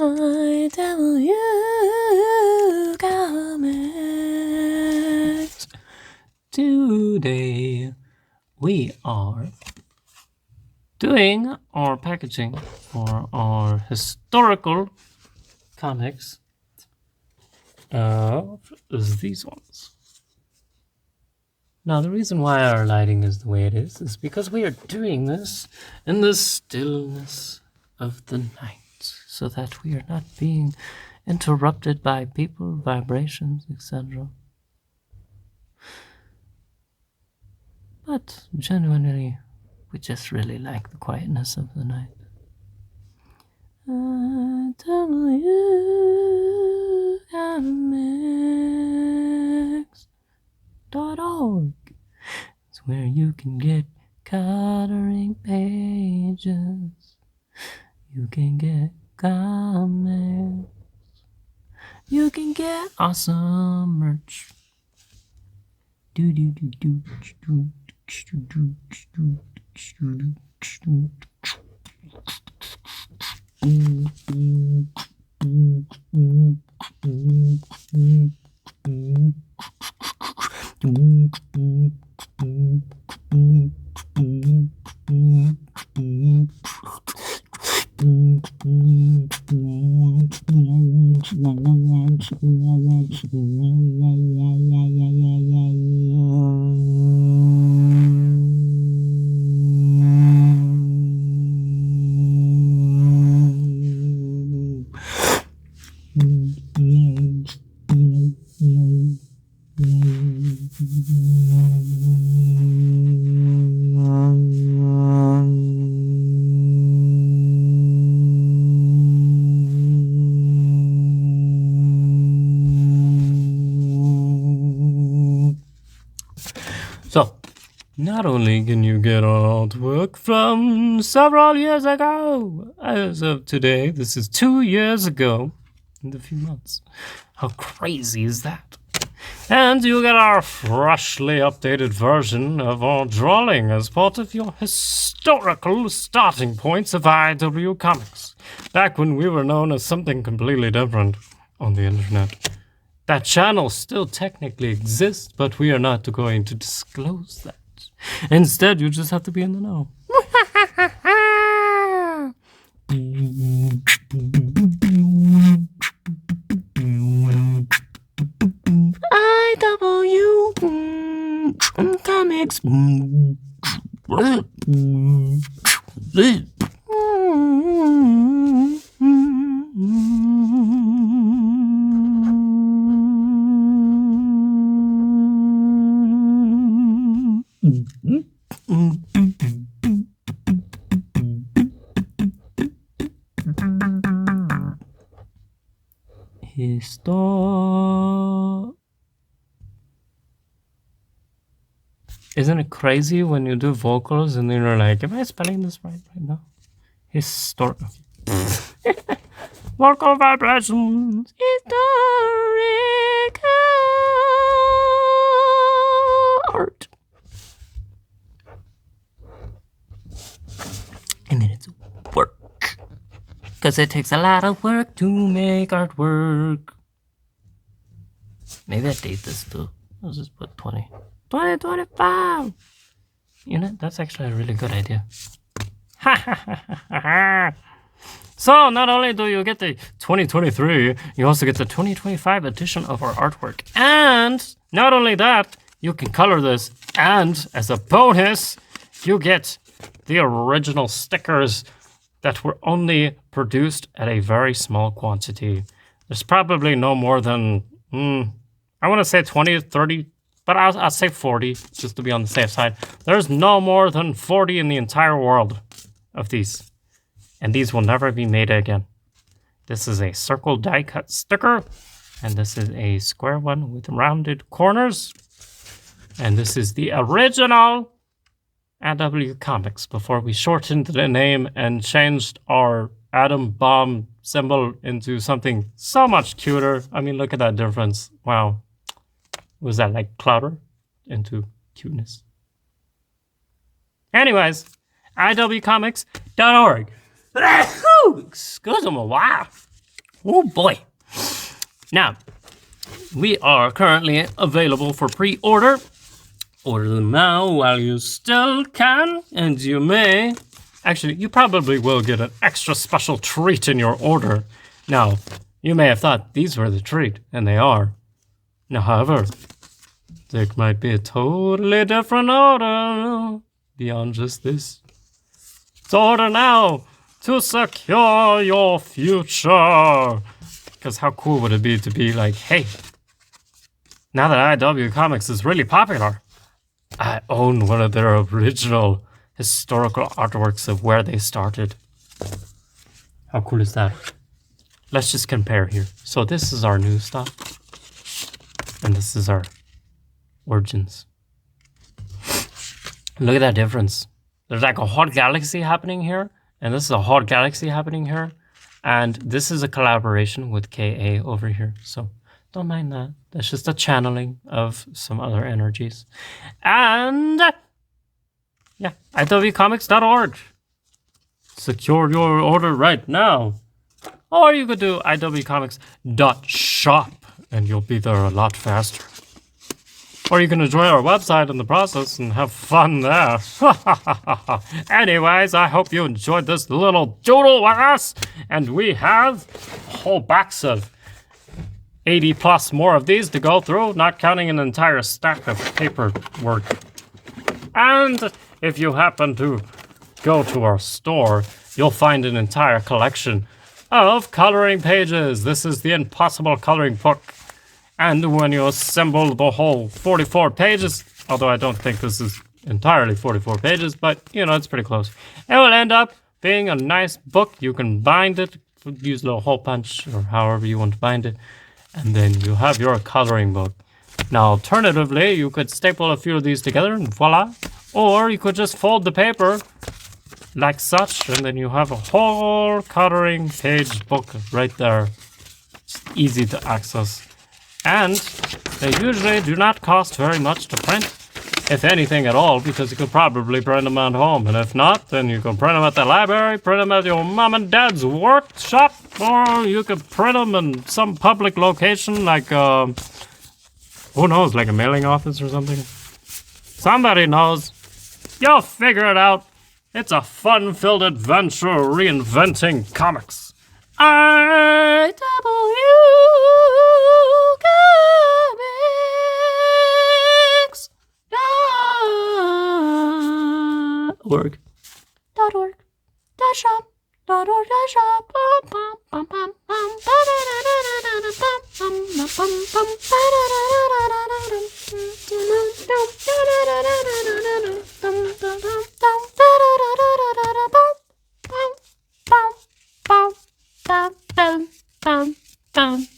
IW Comics. Today we are doing our packaging for our historical comics of these ones. Now, the reason why our lighting is the way it is because we are doing this in the stillness of the night, so that we are not being interrupted by people, vibrations, etc. But genuinely, we just really like the quietness of the night. WComics.org is where you can get coloring pages. You can get comics. You can get awesome merch. So, not only can you get artwork from several years ago, as of today, this is 2 years ago, in a few months. How crazy is that? And you get our freshly updated version of our drawing as part of your historical starting points of IW Comics, back when we were known as something completely different on the internet. That channel still technically exists, but we are not going to disclose that. Instead, you just have to be in the know. IW Comics. Isn't it crazy when you do vocals and then you're like, am I spelling this right now? Historical. Vocal vibrations. Historical art. And then it's work. Because it takes a lot of work to make artwork. Maybe I date this too. I'll just put 2025. You know, that's actually a really good idea. So, not only do you get the 2023, you also get the 2025 edition of our artwork. And not only that, you can color this. And as a bonus, you get the original stickers that were only produced at a very small quantity. There's probably no more than, I want to say 20 or 30, but I'll say 40, just to be on the safe side. There's no more than 40 in the entire world of these. And these will never be made again. This is a circle die-cut sticker, and this is a square one with rounded corners. And this is the original IW Comics before we shortened the name and changed our atom bomb symbol into something so much cuter. I mean, look at that difference. Wow. Was that like clouder into cuteness? Anyways, IWComics.org. Excuse me, wow. Oh boy. Now, we are currently available for pre-order. Order them now while you still can, and you may. Actually, you probably will get an extra special treat in your order. Now, you may have thought these were the treat, and they are. Now, however, there might be a totally different order beyond just this. So order now to secure your future. Because how cool would it be to be like, hey, now that IW Comics is really popular, I own one of their original historical artworks of where they started. How cool is that? Let's just compare here. So this is our new stuff. And this is our origins. Look at that difference. There's like a hot galaxy happening here. And this is a hot galaxy happening here. And this is a collaboration with KA over here. So don't mind that. That's just a channeling of some other energies. And yeah, iwcomics.org. Secure your order right now. Or you could do iwcomics.shop and you'll be there a lot faster. Or you can enjoy our website in the process and have fun there. Anyways, I hope you enjoyed this little doodle with us. And we have whole backs of 80 plus more of these to go through, not counting an entire stack of paperwork. And if you happen to go to our store, you'll find an entire collection of coloring pages. This is the Impossible Coloring Book. And when you assemble the whole 44 pages, although I don't think this is entirely 44 pages, but, you know, it's pretty close. It will end up being a nice book. You can bind it, use a little hole punch, or however you want to bind it, and then you have your coloring book. Now, alternatively, you could staple a few of these together, and voila. Or you could just fold the paper like such, and then you have a whole coloring page book right there. It's easy to access. And they usually do not cost very much to print, if anything at all, because you could probably print them at home. And if not, then you can print them at the library, print them at your mom and dad's workshop, or you could print them in some public location like, who knows, like a mailing office or something. Somebody knows. You'll figure it out. It's a fun-filled adventure reinventing comics. IW Comics.org. .shop. .shop. Bum, bum, bum.